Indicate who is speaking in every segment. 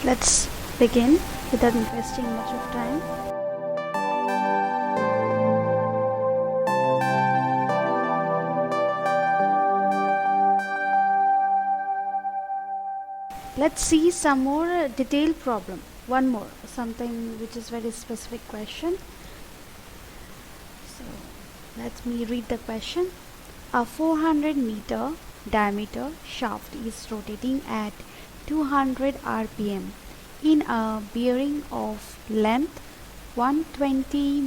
Speaker 1: Let's begin without investing much of time. Let's see some more detailed problem. One more, something which is very specific question. So let me read the question. A 400-meter diameter shaft is rotating at 200 rpm in a bearing of length 120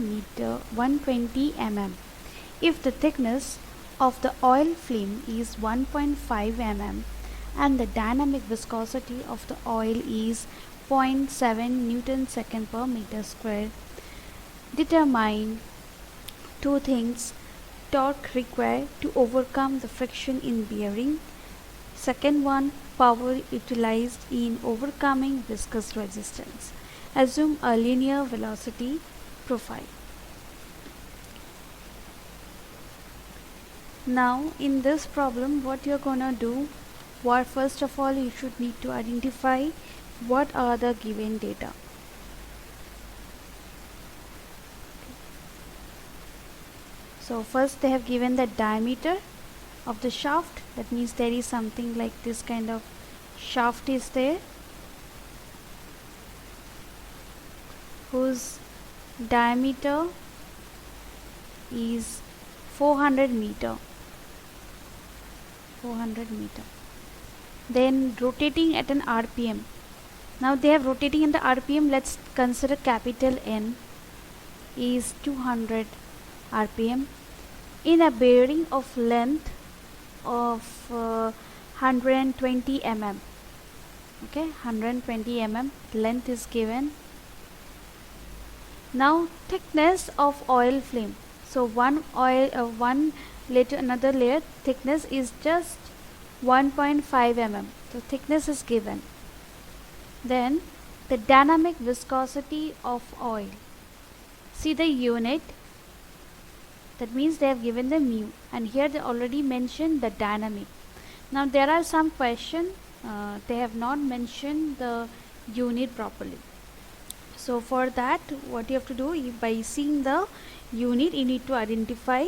Speaker 1: mm. If the thickness of the oil film is 1.5 mm and the dynamic viscosity of the oil is 0.7 Newton second per meter square, determine two things: torque required to overcome the friction in bearing. Second one, power utilized in overcoming viscous resistance. Assume a linear velocity profile. Now in this problem, what you're gonna do, first of all you should need to identify what are the given data. So first they have given the diameter of the shaft. That means there is something like this kind of shaft is there, whose diameter is 400 meter. Then rotating at an rpm. Now they have rotating in the rpm. Let's consider capital N is 200 rpm in a bearing of length of 120 mm. Okay, 120 mm length is given. Now thickness of oil film. So one layer, another layer thickness is just 1.5 mm. So thickness is given. Then the dynamic viscosity of oil. See the unit. That means they have given the mu, and here they already mentioned the dynamic. Now there are some questions they have not mentioned the unit properly. So for that, what you have to do, by seeing the unit, you need to identify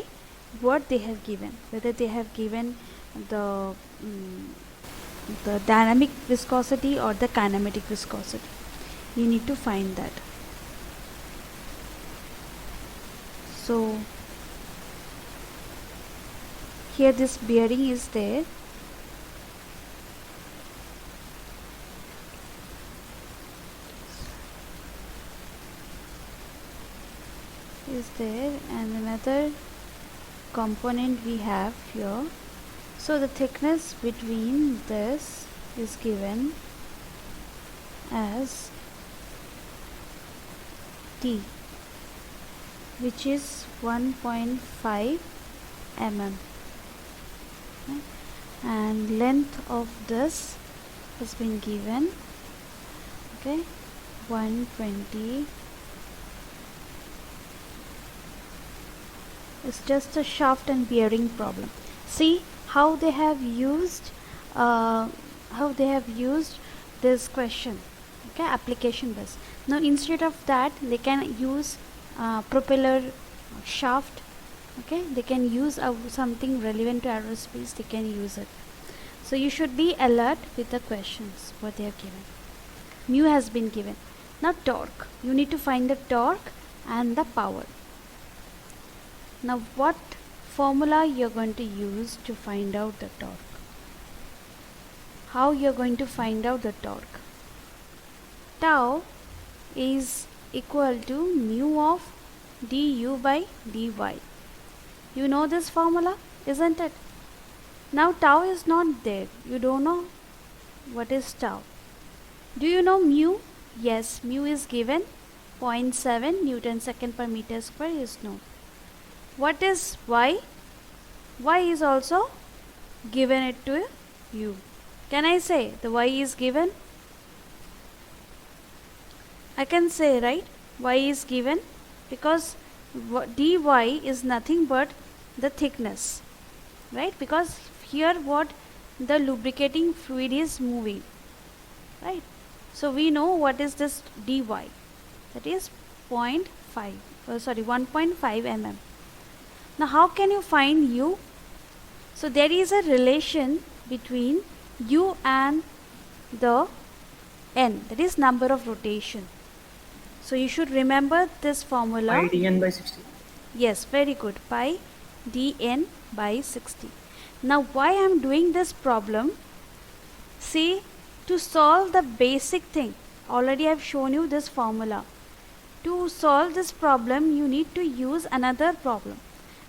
Speaker 1: what they have given, whether they have given the dynamic viscosity or the kinematic viscosity. You need to find that. So here this bearing is there. And another component we have here. So the thickness between this is given as T, which is 1.5 mm. Okay. And length of this has been given, okay, 120. It's just a shaft and bearing problem. See how they have used this question, okay, application based. Now instead of that, they can use propeller shaft. Okay, they can use something relevant to aerospace. They can use it. So you should be alert with the questions what they have given. Mu has been given. Now torque. You need to find the torque and the power. Now what formula you are going to use to find out the torque? How you are going to find out the torque? Tau is equal to mu of du by dy. You know this formula, isn't it? Now tau is not there. You don't know what is tau. Do you know mu? Yes, mu is given 0.7 Newton second per meter square is known. What is y? Y is also given it to you. Can I say the y is given? I can say, right? Y is given because dy is nothing but the thickness, right? Because here what the lubricating fluid is moving, right? So we know what is this dy, that is 0.5 1.5 mm. Now how can you find u? So there is a relation between u and the n, that is number of rotation. So you should remember this formula.
Speaker 2: Pi dn by 60.
Speaker 1: Yes, very good. Pi dn by 60. Now why I am doing this problem? See, to solve the basic thing, already I have shown you this formula. To solve this problem, you need to use another problem,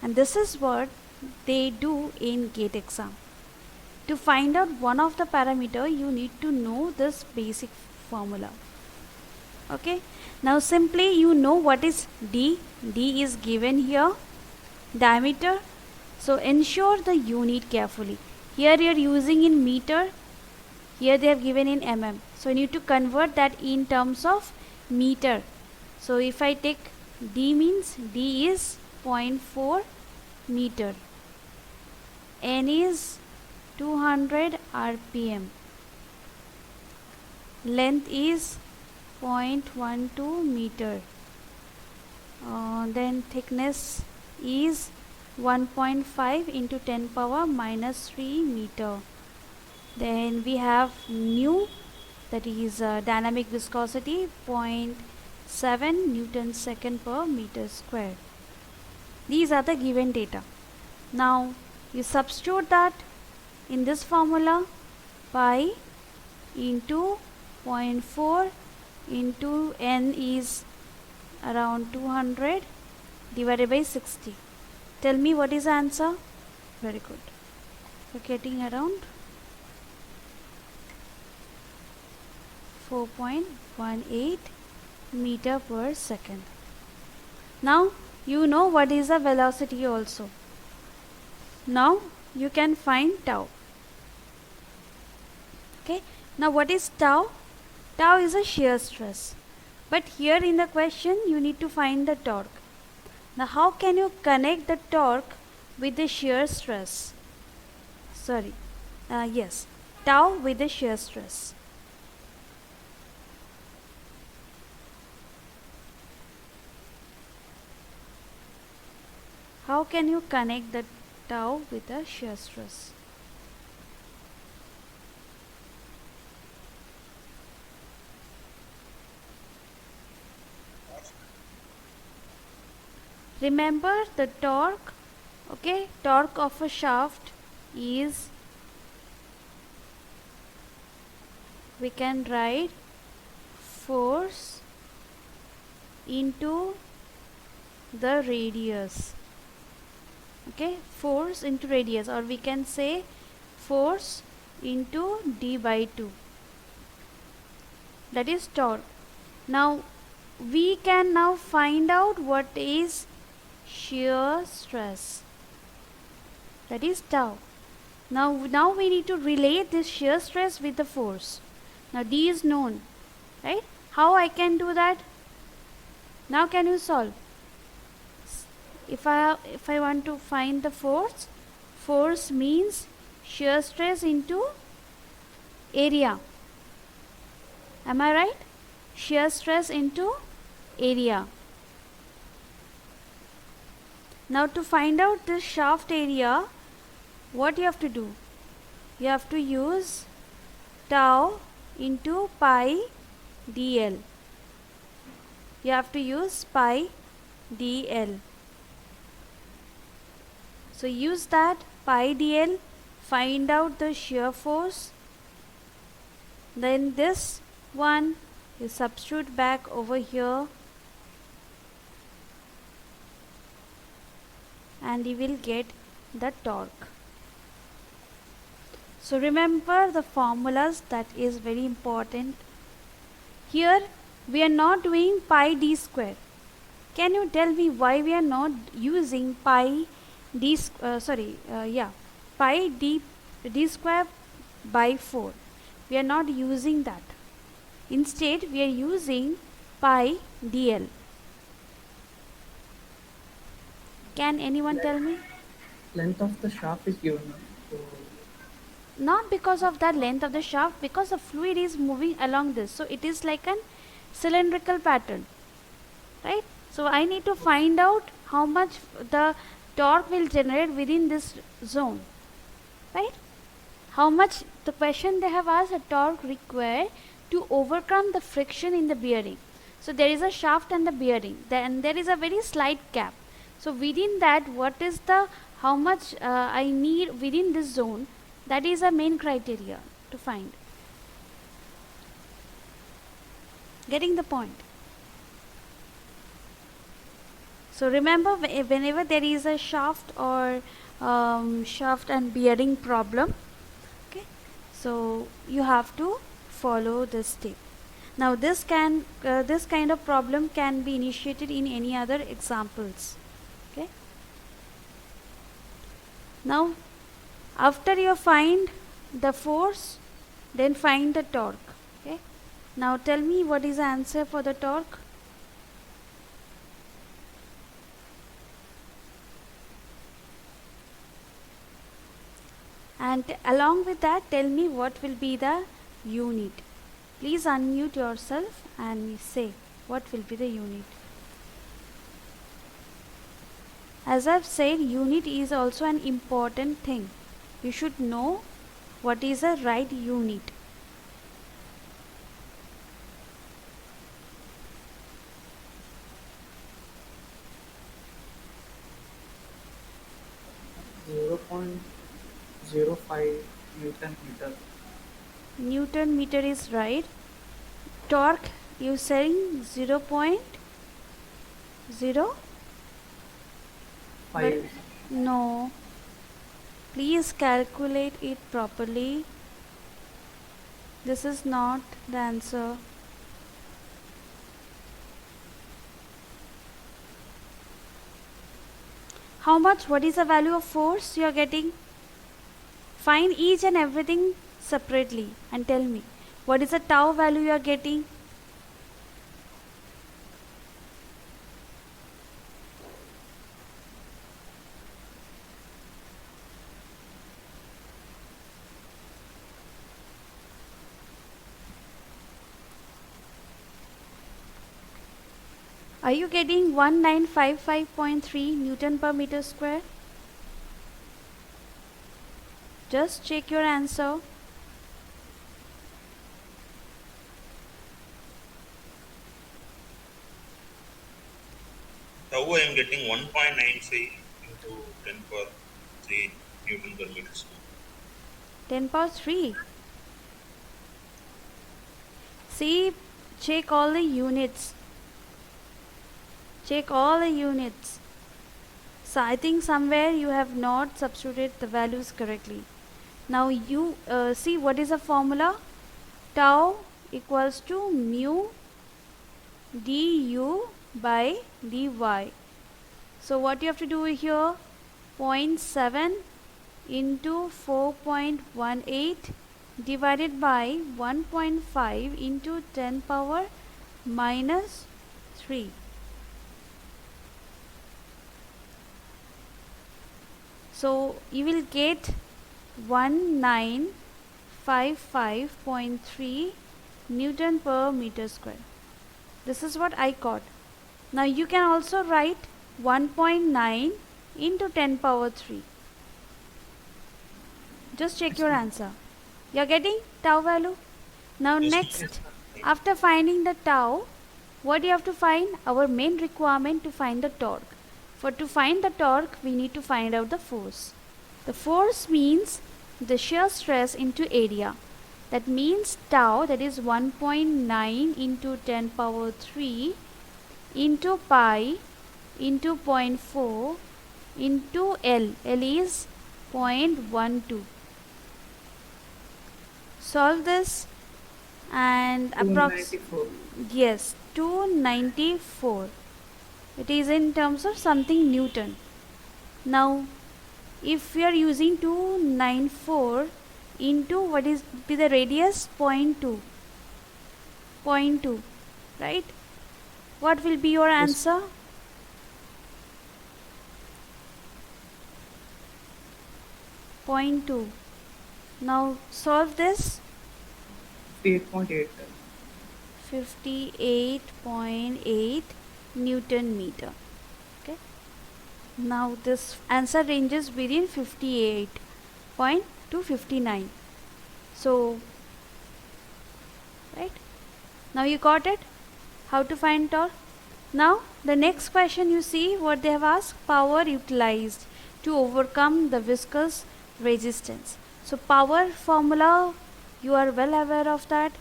Speaker 1: and this is what they do in GATE exam. To find out one of the parameter, you need to know this basic formula. Okay, now simply you know what is d. D is given here, diameter. So ensure the unit carefully. Here you are using in meter, here they have given in mm. So you need to convert that in terms of meter. So if I take d, means d is 0.4 meter, n is 200 rpm, length is 0.12 meter, then thickness is 1.5 into 10 power minus 3 meter. Then we have nu, that is dynamic viscosity 0.7 Newton second per meter square. These are the given data. Now you substitute that in this formula. Pi into 0.4 into n is around 200 divided by 60. Tell me what is the answer? Very good. We're getting around 4.18 meter per second. Now you know what is the velocity also. Now you can find tau. Okay, now what is tau? Tau is a shear stress, but here in the question you need to find the torque. Now how can you connect the torque with the shear stress? Yes, tau with the shear stress. How can you connect the tau with the shear stress? Remember the torque, okay? Torque of a shaft is, we can write force into the radius. Okay, force into radius, or we can say force into d by 2. That is torque. Now we can now find out what is shear stress. That is tau. Now we need to relate this shear stress with the force. Now d is known, right? How I can do that? Now can you solve? If I want to find the force means shear stress into area. Am I right? Shear stress into area. Now to find out this shaft area, what you have to do? You have to use tau into pi dl. You have to use pi dl. So use that pi dl, find out the shear force. Then this one you substitute back over here, and you will get the torque. So remember the formulas, that is very important. Here we are not doing pi d square. Can you tell me why we are not using pi d pi d square by 4? We are not using that. Instead we are using pi dl. Can anyone tell me?
Speaker 2: Length of the shaft is given. So
Speaker 1: not because of the length of the shaft, because the fluid is moving along this, so it is like an cylindrical pattern, right? So I need to find out how much the torque will generate within this zone, right? How much, the question they have asked, a torque required to overcome the friction in the bearing. So there is a shaft and the bearing, then there is a very slight gap. So within that, what is the, how much I need within this zone, that is a main criteria to find. Getting the point? So remember, whenever there is a shaft or shaft and bearing problem, okay, so you have to follow this step. Now this kind of problem can be initiated in any other examples. Okay. Now after you find the force, then find the torque. Okay. Now tell me, what is the answer for the torque? And along with that, tell me what will be the unit. Please unmute yourself and say what will be the unit. As I've said, unit is also an important thing. You should know what is the right unit.
Speaker 2: .05 Newton meter.
Speaker 1: Newton meter is right. Torque, you saying 0.05? But no. Please calculate it properly. This is not the answer. How much? What is the value of force you are getting? Find each and everything separately and tell me what is the tau value you are getting. Are you getting 1955.3 Newton per meter square? Just check your answer.
Speaker 3: Tau I am getting 1.95 into 10 power 3 Newton per meter square.
Speaker 1: 10 power 3. See, check all the units. Check all the units. So I think somewhere you have not substituted the values correctly. Now you see what is the formula? Tau equals to mu du by dy. So what you have to do here? 0.7 into 4.18 divided by 1.5 into 10 power minus 3. So you will get 1955.3 Newton per meter square. This is what I got. Now you can also write 1.9 into 10 power 3. Just check your answer. You are getting tau value. Now next, after finding the tau, what do you have to find? Our main requirement to find the torque. For to find the torque, we need to find out the force. The force means the shear stress into area. That means tau, that is 1.9 into 10 power 3 into pi into 0.4 into L. L is 0.12. Solve this and approximately, yes, 294. It is in terms of something Newton. Now if we are using 294 into what is be the radius, 0.2, right? What will be your answer? .2. Now solve this.
Speaker 2: 58.8.
Speaker 1: 58.8 Newton meter. Okay. Now this answer ranges within 58 to 59. So, right? Now you got it? How to find torque? Now the next question, you see what they have asked: power utilized to overcome the viscous resistance. So power formula, you are well aware of that,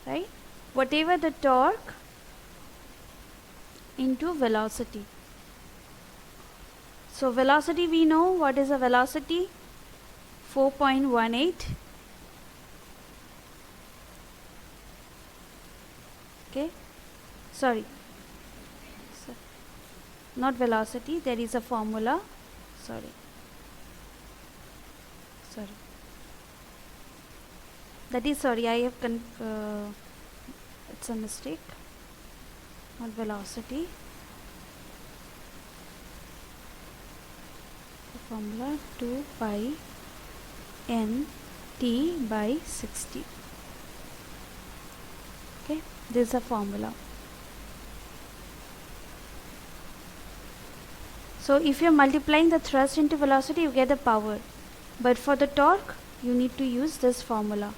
Speaker 1: right? Whatever the torque into velocity. So velocity, we know what is a velocity, 4.18. Okay, sorry, not velocity, there is a formula, sorry, that is, sorry, I have it's a mistake, not velocity, the formula 2 pi n t by 60. Okay, this is a formula. So if you are multiplying the thrust into velocity, you get the power, but for the torque you need to use this formula,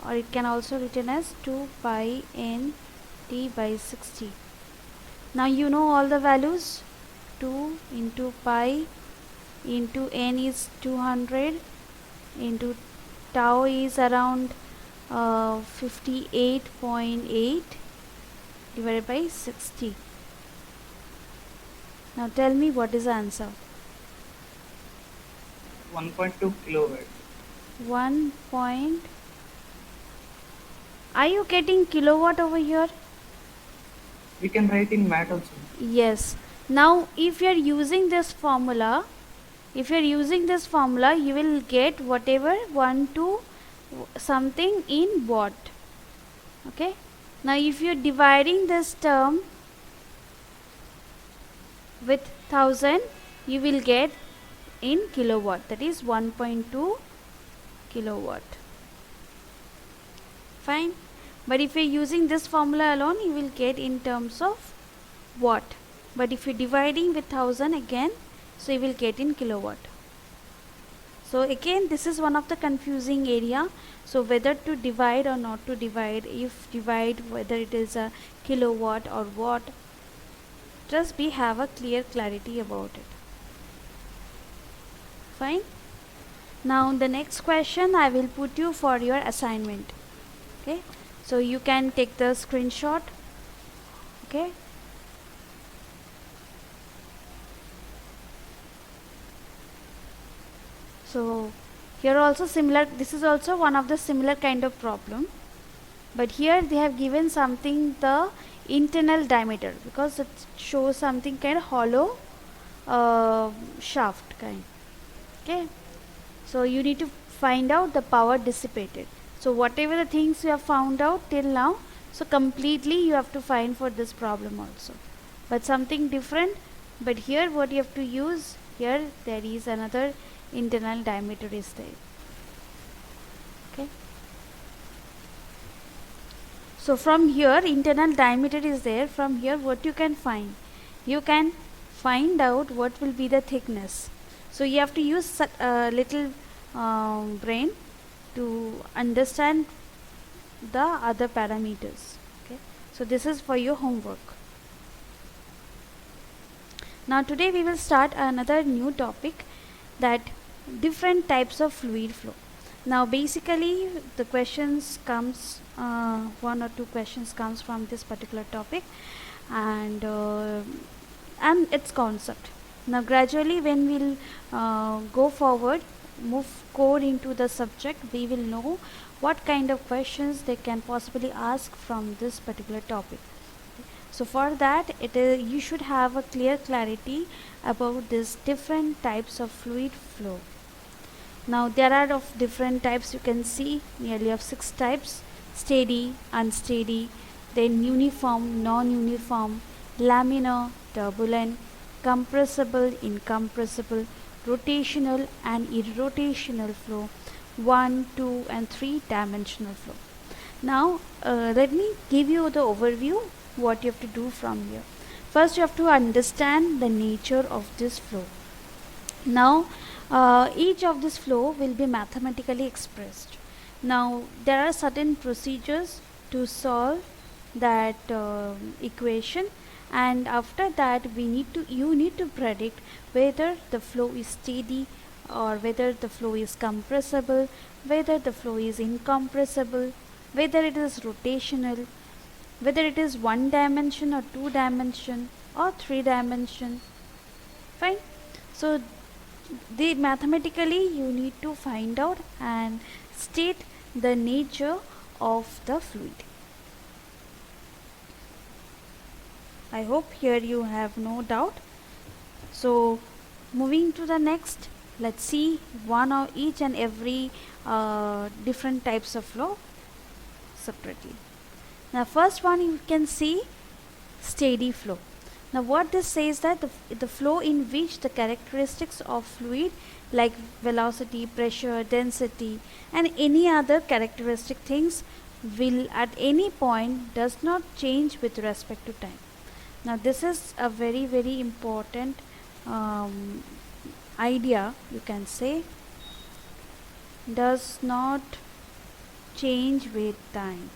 Speaker 1: or it can also written as 2 pi n t by 60. Now you know all the values. 2 into pi into n is 200 into tau is around 58.8 divided by 60. Now tell me what is the answer.
Speaker 2: 1.2 kilowatt.
Speaker 1: 1 point. Are you getting kilowatt over here?
Speaker 2: We can write in watt also.
Speaker 1: Yes. Now if you are using this formula, you will get whatever 1 to something in watt. Okay. Now if you are dividing this term with 1000, you will get in kilowatt, that is 1.2 kilowatt. Fine. But if you are using this formula alone, you will get in terms of watt. But if you are dividing with 1000 again, so you will get in kilowatt. So again, this is one of the confusing area. So whether to divide or not to divide, if divide, whether it is a kilowatt or watt, just have a clear clarity about it. Fine. Now the next question I will put you for your assignment. Okay, so you can take the screenshot. Okay, so here also similar, this is also one of the similar kind of problem, but here they have given something, the internal diameter, because it shows something kind of hollow shaft kind. Okay, so you need to find out the power dissipated. So whatever the things you have found out till now, so completely you have to find for this problem also, but something different. But here what you have to use, here there is another internal diameter is there. Okay, so from here internal diameter is there. From here what you can find, you can find out what will be the thickness. So you have to use a little brain to understand the other parameters. Okay, so this is for your homework. Now today we will start another new topic, that different types of fluid flow. Now basically the questions comes, one or two questions comes from this particular topic, and its concept. Now gradually when we'll go forward, move core into the subject, we will know what kind of questions they can possibly ask from this particular topic. So for that, you should have a clear clarity about this different types of fluid flow. Now there are of different types, you can see nearly of 6 types: steady, unsteady, then uniform, non-uniform, laminar, turbulent, compressible, incompressible, rotational and irrotational flow, 1, 2 and 3 dimensional flow. Now let me give you the overview what you have to do from here. First you have to understand the nature of this flow. Now each of this flow will be mathematically expressed. Now there are certain procedures to solve that equation, and after that you need to predict whether the flow is steady or whether the flow is compressible, whether the flow is incompressible, whether it is rotational, whether it is 1 dimension or 2 dimension or 3 dimension. Fine. So the mathematically you need to find out and state the nature of the fluid. I hope here you have no doubt. So moving to the next, let's see one of each and every different types of flow separately. Now first one you can see steady flow. Now what this says that the flow in which the characteristics of fluid like velocity, pressure, density and any other characteristic things will at any point does not change with respect to time. Now this is a very important idea, you can say, does not change with time.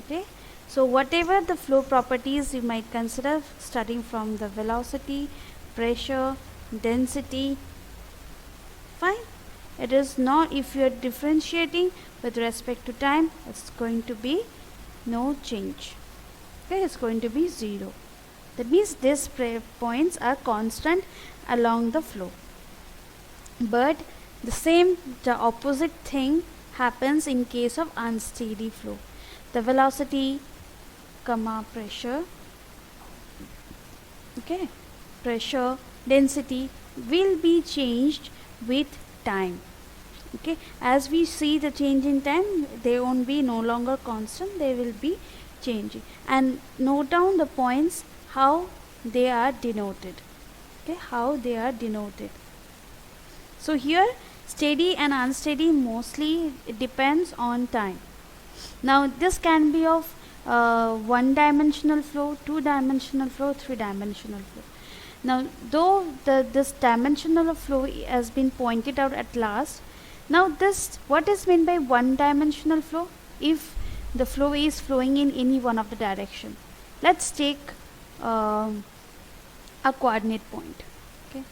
Speaker 1: Okay, so whatever the flow properties you might consider, starting from the velocity, pressure, density, fine, it is not, if you are differentiating with respect to time, it's going to be no change. Okay, it's going to be 0. That means these points are constant along the flow. But the opposite thing happens in case of unsteady flow. The velocity, pressure, okay, pressure, density will be changed with time. Okay, as we see the change in time, they won't be no longer constant, they will be changing. And note down the points how they are denoted. Okay, how they are denoted. So here steady and unsteady mostly it depends on time. Now this can be of 1 dimensional flow, 2 dimensional flow, 3 dimensional flow. Now though this dimensional flow has been pointed out at last, now this, what is meant by 1 dimensional flow? If the flow is flowing in any one of the direction, let's take a coordinate point. Okay,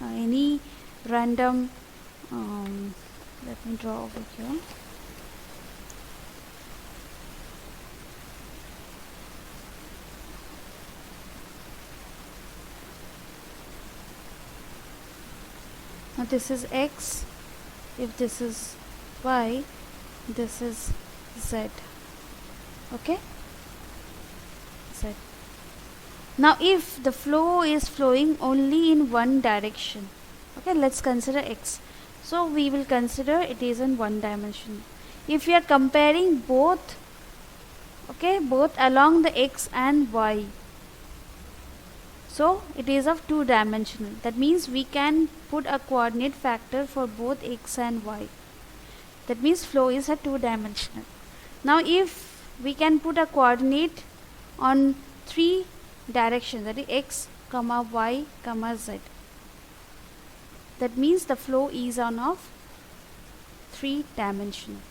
Speaker 1: any random, let me draw over here. Now this is x, if this is y, this is z. Okay, z. Now if the flow is flowing only in one direction, okay, let's consider x, so we will consider it is in 1 dimension. If we are comparing both, okay, both along the x and y, so it is of 2 dimensional. That means we can put a coordinate factor for both x and y. That means flow is a 2 dimensional. Now if we can put a coordinate on 3 directions, that is x, y, z, that means the flow is on of 3 dimensional.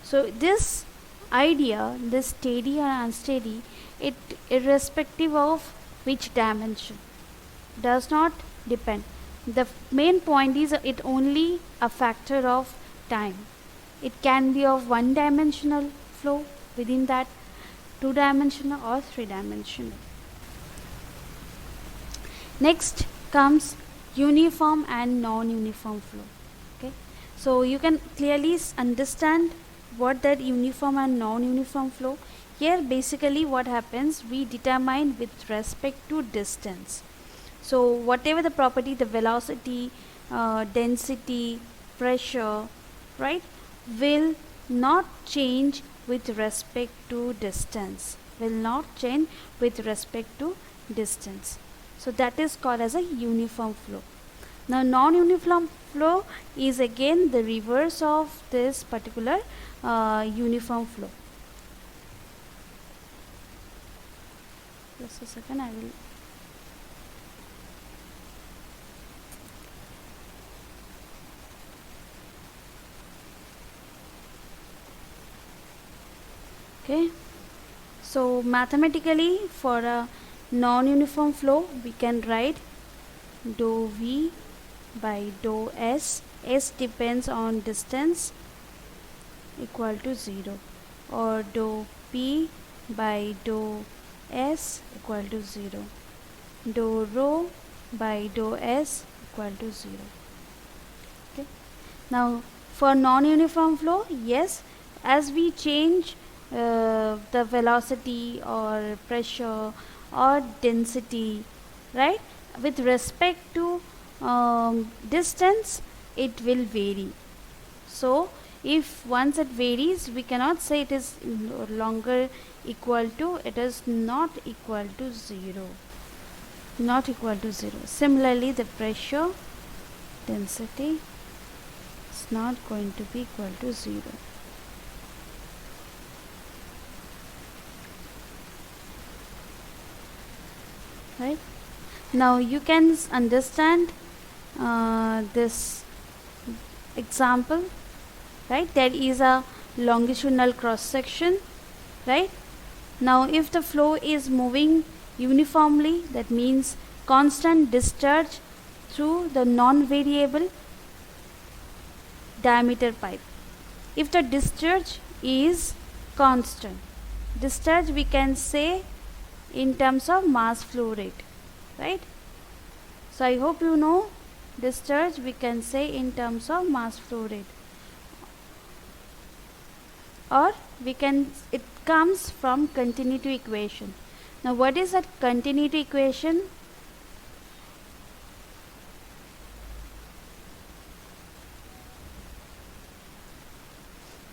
Speaker 1: So this idea, this steady or unsteady, it irrespective of which dimension, does not depend. The main point is it only a factor of time. It can be of 1 dimensional flow, within that 2 dimensional or 3 dimensional. Next comes uniform and non-uniform flow. Okay, so you can clearly understand what that uniform and non-uniform flow. Here basically what happens, we determine with respect to distance. So whatever the property, the velocity, density, pressure, right, will not change with respect to distance, will not change with respect to distance. So that is called as a uniform flow. Now non-uniform flow is again the reverse of this particular uniform flow. Just a second, I will. Okay, so mathematically for a non-uniform flow we can write dou V by dou S. S depends on distance equal to 0, or dou P by dou S equal to 0, dou rho by dou S equal to 0. Okay. Now for non-uniform flow, yes, as we change the velocity or pressure or density, right, with respect to distance, it will vary. So if once it varies, we cannot say it is no longer equal to, it is not equal to 0, not equal to 0. Similarly, the pressure density is not going to be equal to 0. Right? Now you can understand this example, right? There is a longitudinal cross section, right? Now if the flow is moving uniformly, that means constant discharge through the non-variable diameter pipe. If the discharge is constant, discharge we can say in terms of mass flow rate, right? So I hope you know discharge we can say in terms of mass flow rate, or we can, it comes from continuity equation. Now what is that continuity equation?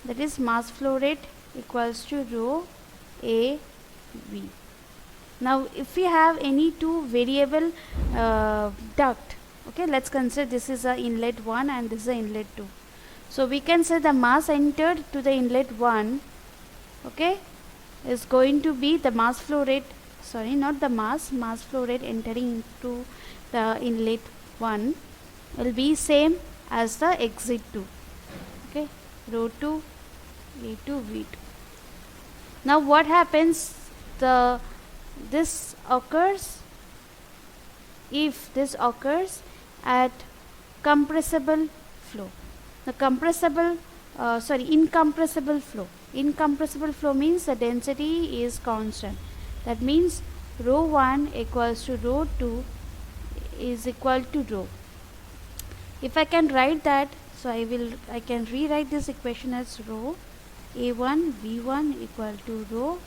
Speaker 1: That is mass flow rate equals to rho A V. Now if we have any two variable duct, okay, let's consider this is a inlet 1 and this is a inlet 2. So we can say the mass entered to the inlet 1, okay, is going to be the mass flow rate, sorry, not the mass flow rate entering into the inlet 1 will be same as the exit 2, okay, rho 2 A2 V2. Now what happens, this occurs if this occurs at compressible flow. The incompressible flow. Incompressible flow means the density is constant. That means rho 1 equals to rho 2 is equal to rho. If I can write that, so I can rewrite this equation as rho A1 V1 equal to rho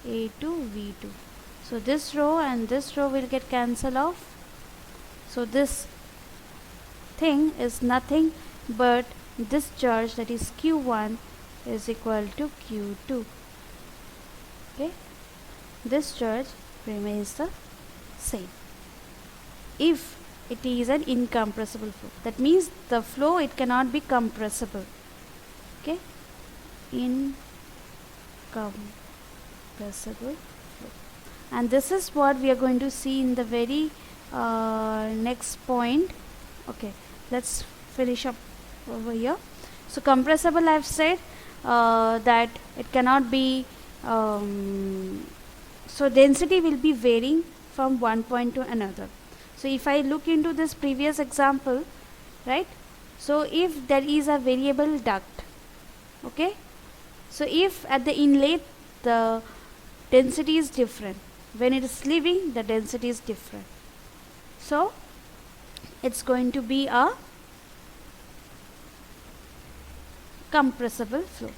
Speaker 1: A2 V2. So this row and this row will get cancelled off. So this thing is nothing but this charge, that is Q1 is equal to Q2. Okay, this charge remains the same if it is an incompressible flow. That means the flow, it cannot be compressible. Okay, incompressible flow. And this is what we are going to see in the very next point. Okay, let's finish up over here. So compressible, I have said that it cannot be, so density will be varying from one point to another. So if I look into this previous example, right, so if there is a variable duct, okay, so if at the inlet the density is different, when it is leaving the density is different, so it's going to be a compressible flow.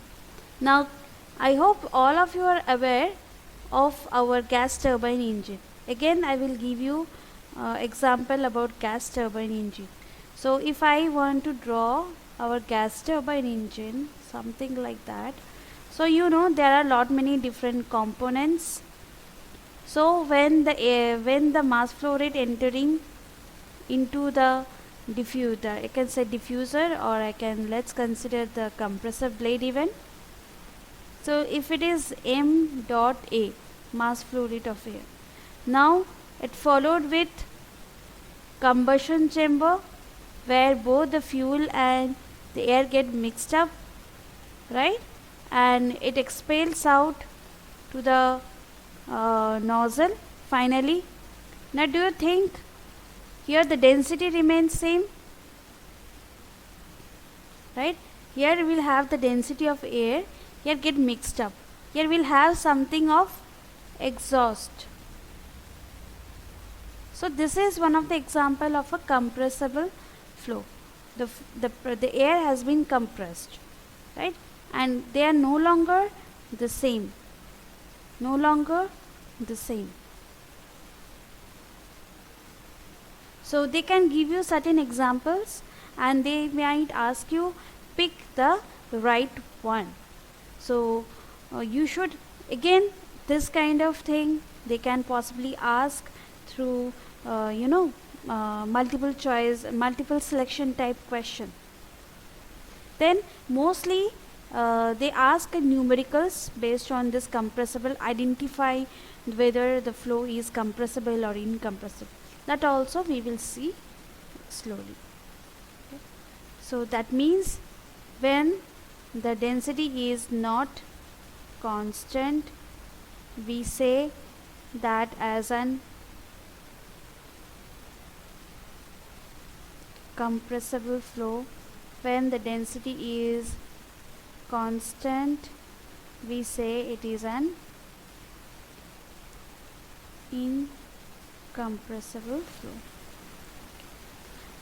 Speaker 1: Now I hope all of you are aware of our gas turbine engine. Again I will give you example about gas turbine engine. So if I want to draw our gas turbine engine, something like that, so you know there are lot many different components. So when the mass flow rate entering into the diffuser, I can say diffuser, or let's consider the compressor blade even. So if it is m dot a, mass flow rate of air, now it followed with combustion chamber where both the fuel and the air get mixed up, right, and it expels out to the nozzle finally. Now do you think here the density remains same, right? Here we will have the density of air, here get mixed up, here we will have something of exhaust. So this is one of the example of a compressible flow. The air has been compressed, right, and they are no longer the same, no longer the same. So they can give you certain examples and they might ask you pick the right one. So you should, again, this kind of thing they can possibly ask through multiple choice, multiple selection type question. Then mostly they ask numericals based on this compressible, identify whether the flow is compressible or incompressible. That also we will see slowly. Okay. So that means when the density is not constant, we say that as an compressible flow. When the density is constant, we say it is an incompressible flow.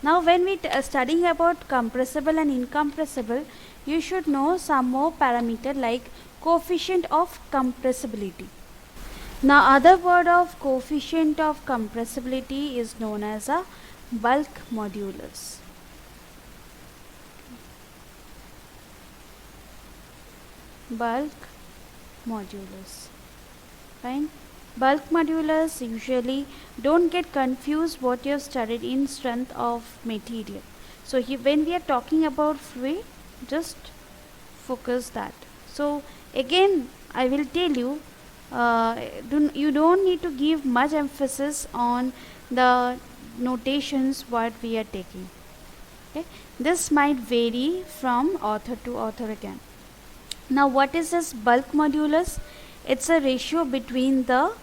Speaker 1: Now when we studying about compressible and incompressible, you should know some more parameter like coefficient of compressibility. Now other word of coefficient of compressibility is known as a bulk modulus. Bulk modulus. Fine. Bulk modulus, usually don't get confused what you have studied in strength of material. So when we are talking about fluid, just focus that. So again I will tell you, you don't need to give much emphasis on the notations what we are taking. Okay, this might vary from author to author again. Now what is this bulk modulus? It's a ratio between the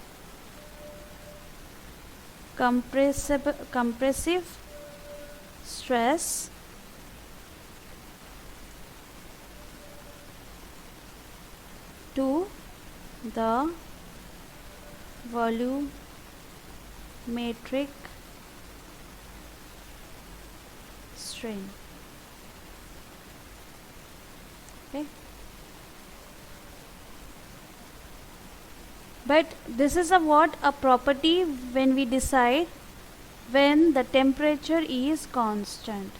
Speaker 1: compressive stress to the volumetric strain. Okay. But this is a property when we decide when the temperature is constant.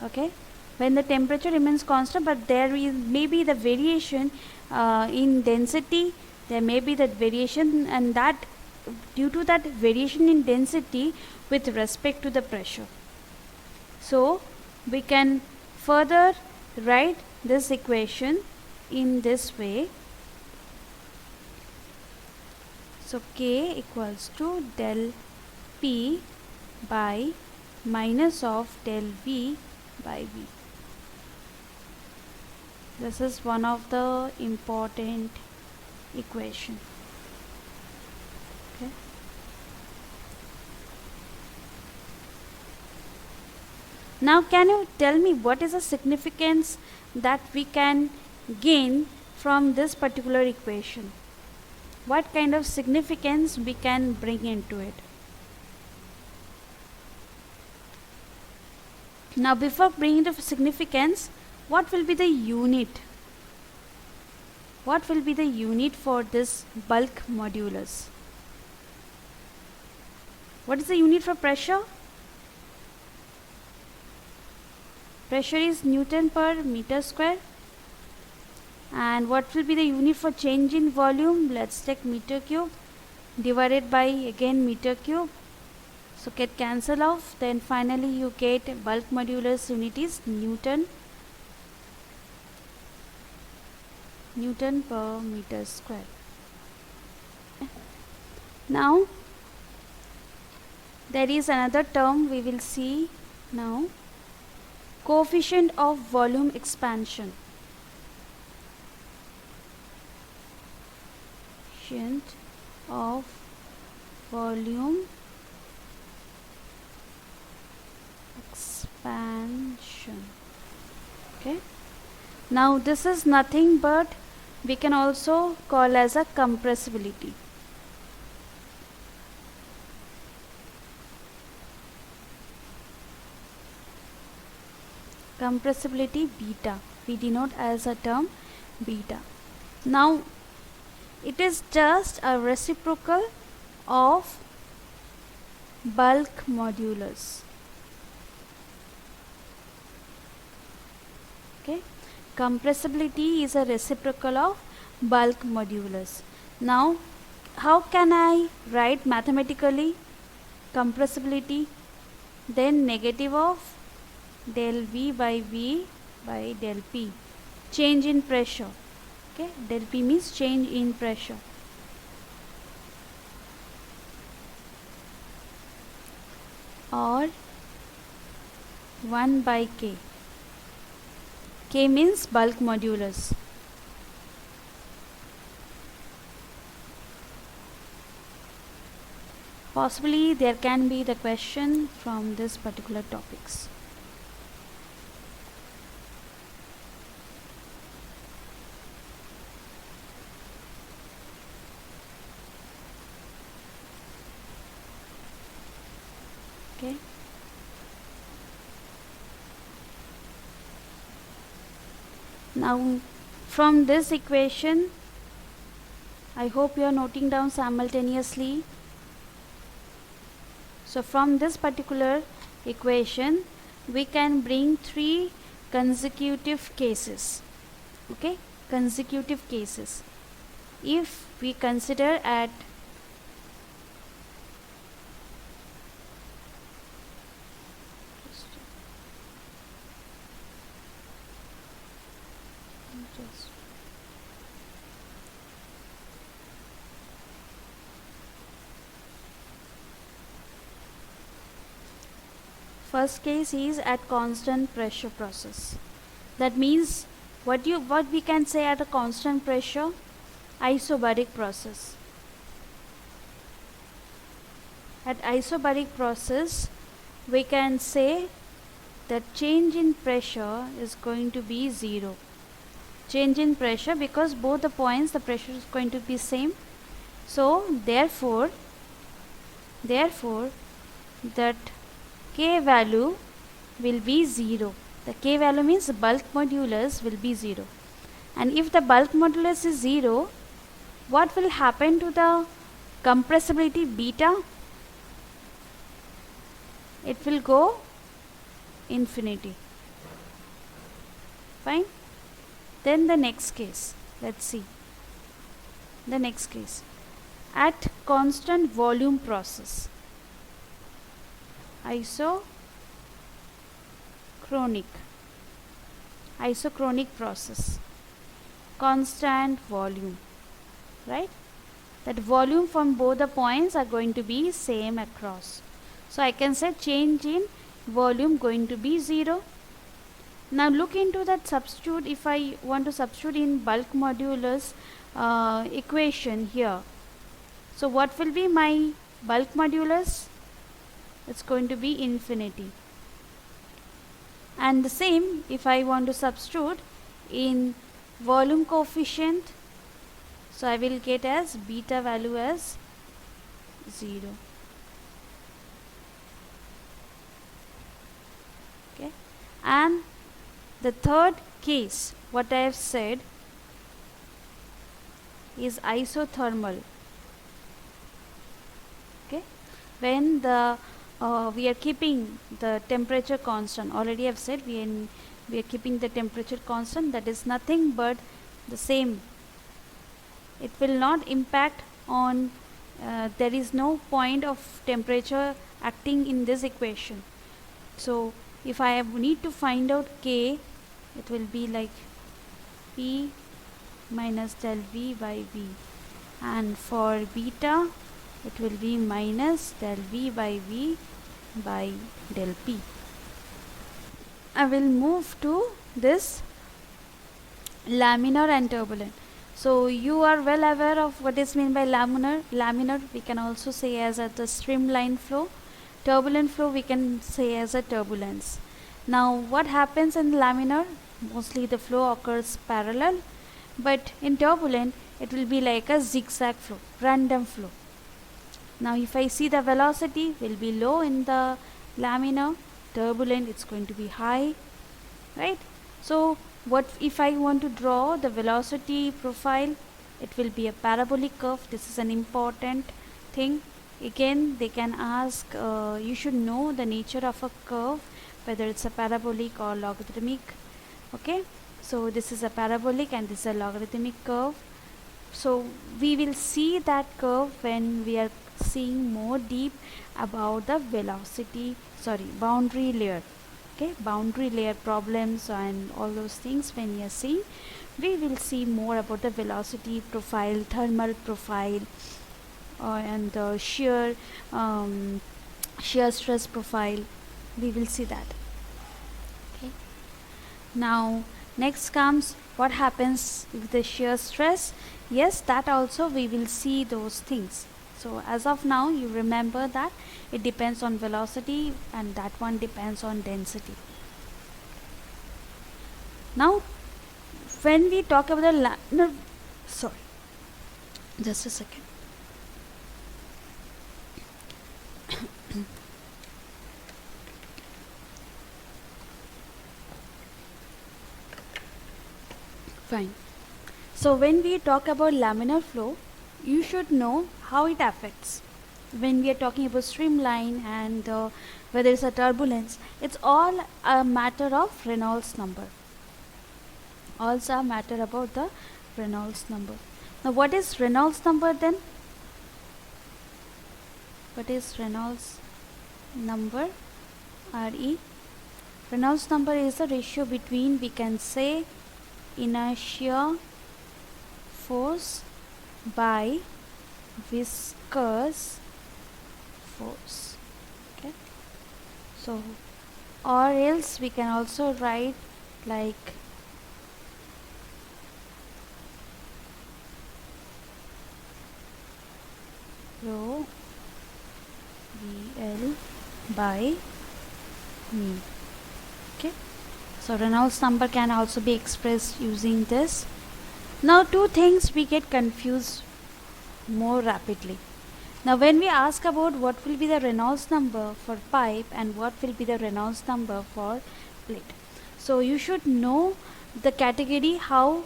Speaker 1: Okay, when the temperature remains constant, but there may be the variation in density, there may be that variation, and that due to that variation in density with respect to the pressure. So we can further write this equation in this way. So K equals to del P by minus of del V by V. This is one of the important equation. Okay. Now can you tell me what is the significance that we can gain from this particular equation? What kind of significance we can bring into it? Now before bringing the significance, what will be the unit? What will be the unit for this bulk modulus? What is the unit for pressure? Pressure is Newton per meter square. And what will be the unit for change in volume? Let's take meter cube divided by again meter cube. So get cancel off, then finally you get bulk modulus unit is Newton per meter square. Now there is another term we will see now, coefficient of volume expansion. Coefficient of volume expansion. Okay, now this is nothing but we can also call as a compressibility. Compressibility beta, we denote as a term beta. Now it is just a reciprocal of bulk modulus. Okay, compressibility is a reciprocal of bulk modulus. Now how can I write mathematically compressibility? Then negative of del V by del P, change in pressure. Okay, del P means change in pressure. Or 1 by K. K means bulk modulus. Possibly there can be the question from this particular topics. Okay. Now from this equation, I hope you are noting down simultaneously. So from this particular equation we can bring 3 consecutive cases. Okay, consecutive cases. If we consider at first case is at constant pressure process. That means what we can say at a constant pressure, isobaric process. At isobaric process we can say that change in pressure is going to be 0. Change in pressure, because both the points the pressure is going to be same. So therefore that K value will be 0. The K value means bulk modulus will be 0. And if the bulk modulus is 0, what will happen to the compressibility beta? It will go infinity. Fine. Then the next case, let's see. The next case, at constant volume process, isochronic process, constant volume, right? That volume from both the points are going to be same across. So I can say change in volume going to be 0. Now look into that substitute. If I want to substitute in bulk modulus equation here, so what will be my bulk modulus? It's going to be infinity. And the same if I want to substitute in volume coefficient, so I will get as beta value as 0. Okay. And the third case, what I have said, is isothermal. Okay, when the we are keeping the temperature constant. Already I have said we are keeping the temperature constant. That is nothing but the same. It will not impact on there is no point of temperature acting in this equation. So if I need to find out K, it will be like P minus del V by V, and for beta it will be minus del V by V by del P. I will move to this laminar and turbulent. So you are well aware of what is meant by laminar. Laminar we can also say as the streamline flow. Turbulent flow we can say as a turbulence. Now what happens in laminar? Mostly the flow occurs parallel, but in turbulent it will be like a zigzag flow, random flow. Now if I see the velocity will be low in the laminar, turbulent it's going to be high, right? So what if I want to draw the velocity profile? It will be a parabolic curve. This is an important thing. Again they can ask, you should know the nature of a curve, whether it's a parabolic or logarithmic. Okay, so this is a parabolic and this is a logarithmic curve. So we will see that curve when we are seeing more deep about the boundary layer. Okay, boundary layer problems and all those things. When you are seeing, we will see more about the velocity profile, thermal profile, and the shear stress profile. We will see that. Okay, now next comes what happens with the shear stress. Yes, that also we will see those things. So as of now you remember that it depends on velocity and that one depends on density. Now when we talk about the just a second. Fine. So when we talk about laminar flow, you should know how it affects. When we are talking about streamline and whether it's a turbulence, it's all a matter of Reynolds number. Also a matter about the Reynolds number. Now what is Reynolds number then? What is Reynolds number? RE. Reynolds number is the ratio between, we can say, inertia force by viscous force. Okay, so or else we can also write like rho VL by mu. Okay, so Reynolds number can also be expressed using this. Now two things we get confused more rapidly. Now when we ask about what will be the Reynolds number for pipe and what will be the Reynolds number for plate, so you should know the category, how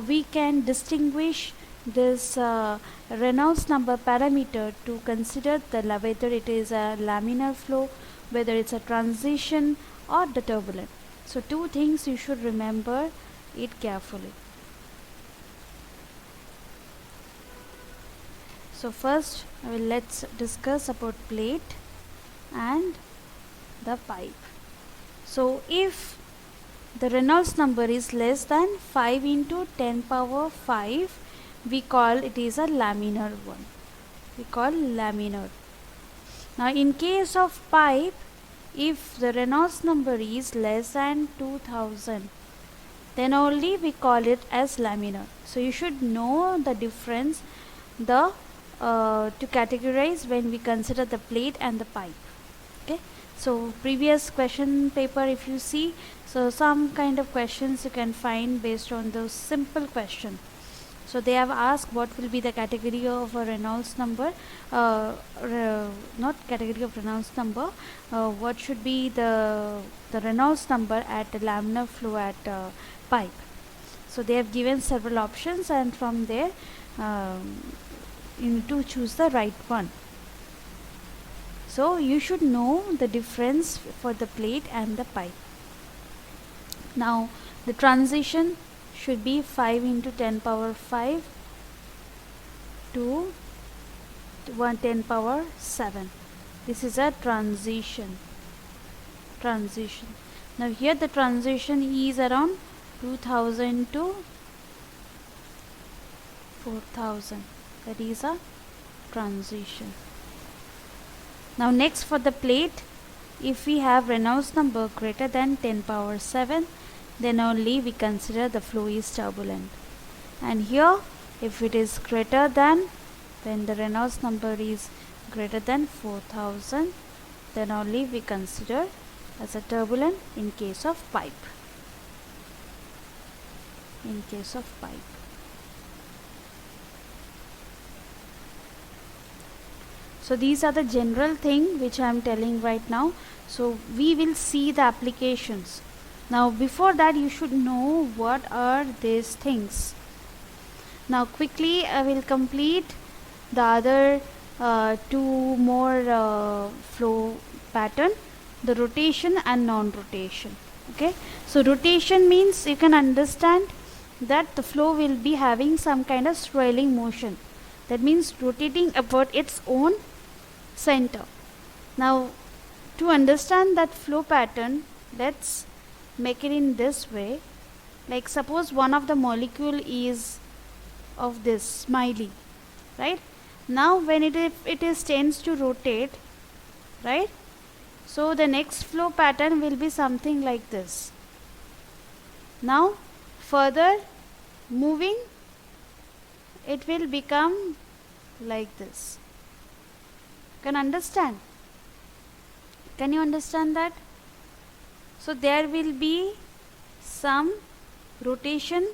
Speaker 1: we can distinguish this Reynolds number parameter to consider whether it is a laminar flow, whether it's a transition or the turbulent. So two things you should remember it carefully. So first let's discuss about plate and the pipe. So if the Reynolds number is less than 5 into 10 power 5, we call it is a laminar one. We call laminar. Now in case of pipe, if the Reynolds number is less than 2000, then only we call it as laminar. So you should know the difference to categorize when we consider the plate and the pipe. Okay, so previous question paper, if you see, so some kind of questions you can find based on those simple questions. So they have asked what will be the category of a Reynolds number, not category of Reynolds number, what should be the Reynolds number at the laminar flow at pipe. So they have given several options, and from there you need to choose the right one. So you should know the difference for the plate and the pipe. Now the transition should be 5 into 10 power 5 to 10 power 7. This is a transition. Now here the transition is around 2000 to 4000. That is a transition. Now next, for the plate, if we have Reynolds number greater than 10 power 7, then only we consider the flow is turbulent. And here, if it is greater than, when the Reynolds number is greater than 4000, then only we consider as a turbulent in case of pipe. So these are the general thing which I am telling right now. So we will see the applications. Now before that, you should know what are these things. Now quickly I will complete the other two more flow pattern, the rotation and non-rotation. Okay, so rotation means you can understand that the flow will be having some kind of swirling motion. That means rotating about its own center. Now to understand that flow pattern, let's make it in this way. Like suppose one of the molecule is of this smiley, right? Now when it is tends to rotate, right? So the next flow pattern will be something like this. Now further moving, it will become like this. Can understand? Can you understand that? So there will be some rotation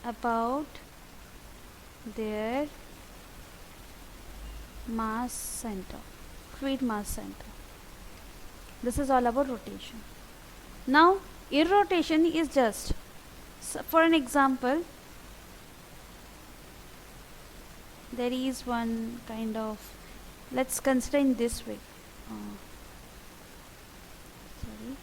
Speaker 1: about their mass center, fluid mass center. This is all about rotation. Now irrotation is just, for an example, there is one kind of, let's consider in this way. Sorry.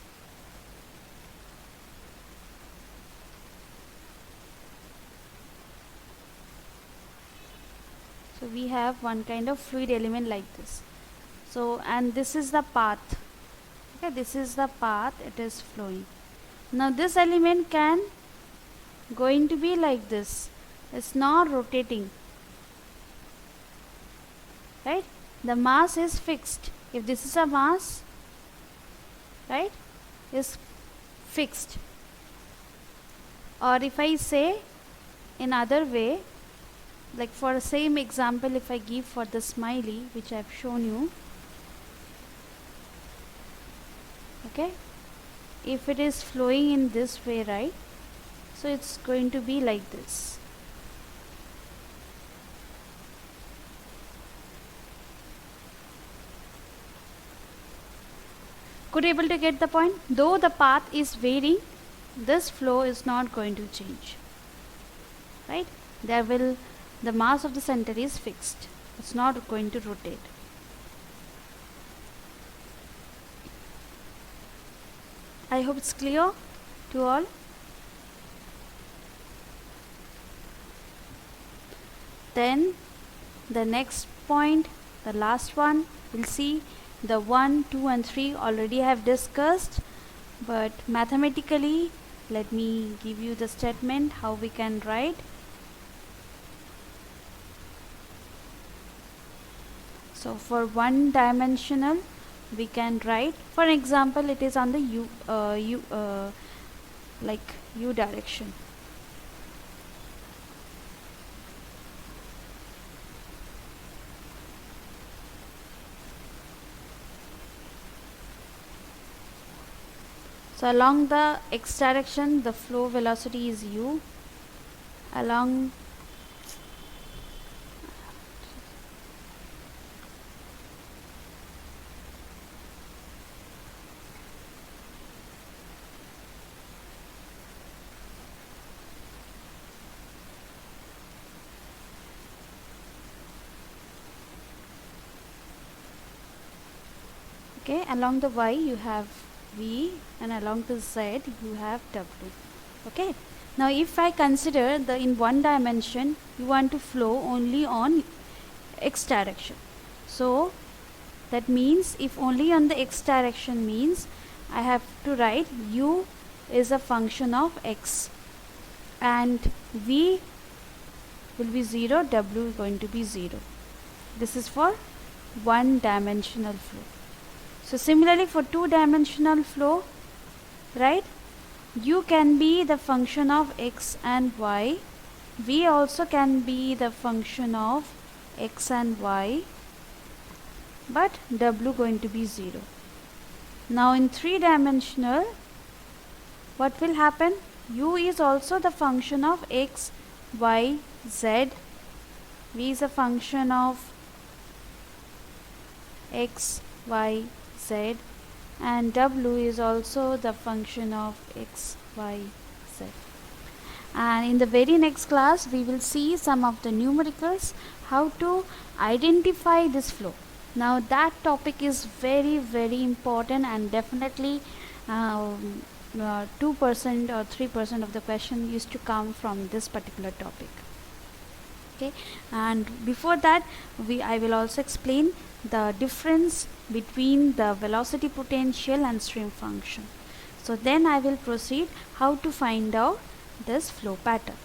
Speaker 1: So we have one kind of fluid element like this. So, and this is the path. Okay, this is the path it is flowing. Now this element can going to be like this. It's not rotating. Right? The mass is fixed. If this is a mass, right, is fixed. Or if I say in other way, like for the same example, if I give for the smiley which I have shown you, okay, if it is flowing in this way, right, so it's going to be like this. Could you able to get the point? Though the path is varying, this flow is not going to change, right? The mass of the center is fixed. It's not going to rotate. I hope it's clear to all. Then the next point, the last one, we'll see. The 1, 2 and 3 already have discussed, but mathematically, let me give you the statement how we can write. So for one dimensional, we can write, for example, it is on the u direction. So along the x direction, the flow velocity is u. Along okay, along the y you have v, and along the z you have w. Okay, Now if I consider the in one dimension you want to flow only on x direction, so that means if only on the x direction means I have to write u is a function of x and v will be 0, w is going to be 0. This is for one dimensional flow. So similarly for two dimensional flow, right, u can be the function of x and y, v also can be the function of x and y, but w going to be 0. Now in three dimensional, what will happen? U is also the function of x, y, z. V is a function of x, y, z, and w is also the function of x, y, z. And in the very next class we will see some of the numericals, how to identify this flow. Now that topic is very important, and definitely 2% or 3% of the question used to come from this particular topic. Okay, and before that I will also explain the difference between the velocity potential and stream function. So then I will proceed how to find out this flow pattern.